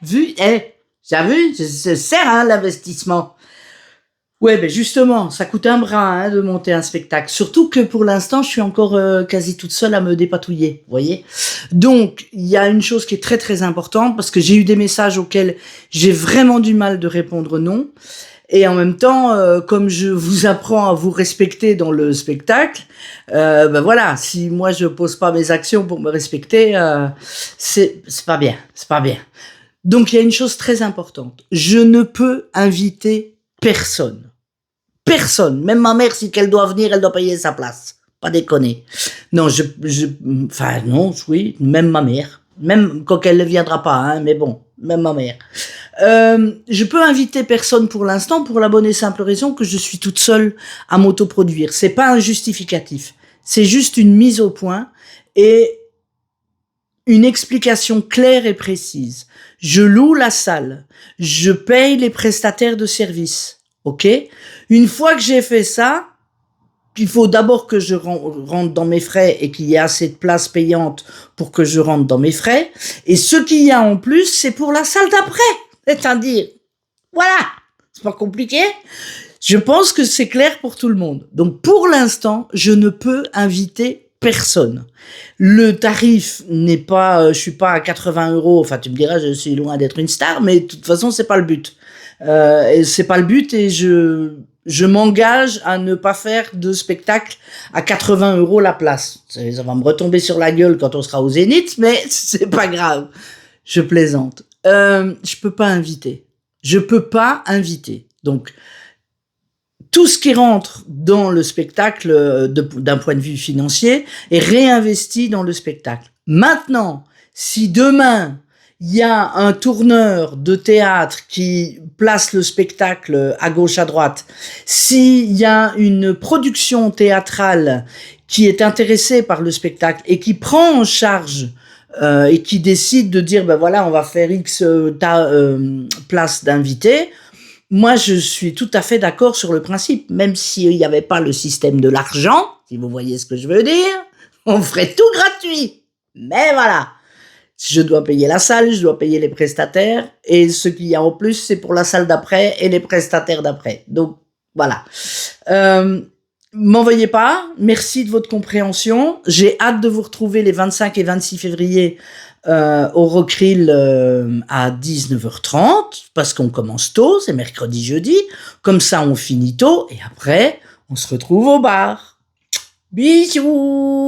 Vu, t'as vu, ça sert, hein, l'investissement. Ouais, ben justement, ça coûte un bras, hein, de monter un spectacle. Surtout que pour l'instant, je suis encore quasi toute seule à me dépatouiller, vous voyez. Donc, il y a une chose qui est très très importante, parce que j'ai eu des messages auxquels j'ai vraiment du mal de répondre non. Et en même temps, comme je vous apprends à vous respecter dans le spectacle, ben voilà, si moi je pose pas mes actions pour me respecter, c'est pas bien, c'est pas bien. Donc il y a une chose très importante, je ne peux inviter personne. Personne, même ma mère, si qu'elle doit venir, elle doit payer sa place. Pas déconner. Non, enfin non, oui, même ma mère, même quand elle ne viendra pas, hein, mais bon, même ma mère. Je peux inviter personne pour l'instant pour la bonne et simple raison que je suis toute seule à m'autoproduire. C'est pas un justificatif, c'est juste une mise au point et une explication claire et précise. Je loue la salle, je paye les prestataires de services. Ok. Une fois que j'ai fait ça, il faut d'abord que je rentre dans mes frais et qu'il y ait assez de places payantes pour que je rentre dans mes frais. Et ce qu'il y a en plus, c'est pour la salle d'après. C'est-à-dire, voilà, c'est pas compliqué. Je pense que c'est clair pour tout le monde. Donc pour l'instant, je ne peux inviter personne. Le tarif n'est pas, je suis pas à 80 €. Enfin, tu me diras, je suis loin d'être une star, mais de toute façon, c'est pas le but. C'est pas le but et je m'engage à ne pas faire de spectacle à 80 € la place. Ça va me retomber sur la gueule quand on sera au Zénith, mais c'est pas grave. Je plaisante. Je peux pas inviter. Je peux pas inviter. Donc, tout ce qui rentre dans le spectacle d'un point de vue financier est réinvesti dans le spectacle. Maintenant, si demain, il y a un tourneur de théâtre qui place le spectacle à gauche, à droite, s'il y a une production théâtrale qui est intéressée par le spectacle et qui prend en charge et qui décide de dire, ben voilà, on va faire X place d'invités, moi, je suis tout à fait d'accord sur le principe, même s'il n'y avait pas le système de l'argent, si vous voyez ce que je veux dire, on ferait tout gratuit. Mais voilà, je dois payer la salle, je dois payer les prestataires, et ce qu'il y a en plus, c'est pour la salle d'après et les prestataires d'après. Donc, voilà. M'envoyez pas, merci de votre compréhension. J'ai hâte de vous retrouver les 25 et 26 février au Rockrill à 19h30, parce qu'on commence tôt, c'est mercredi, jeudi. Comme ça, on finit tôt, et après, on se retrouve au bar. Bisous!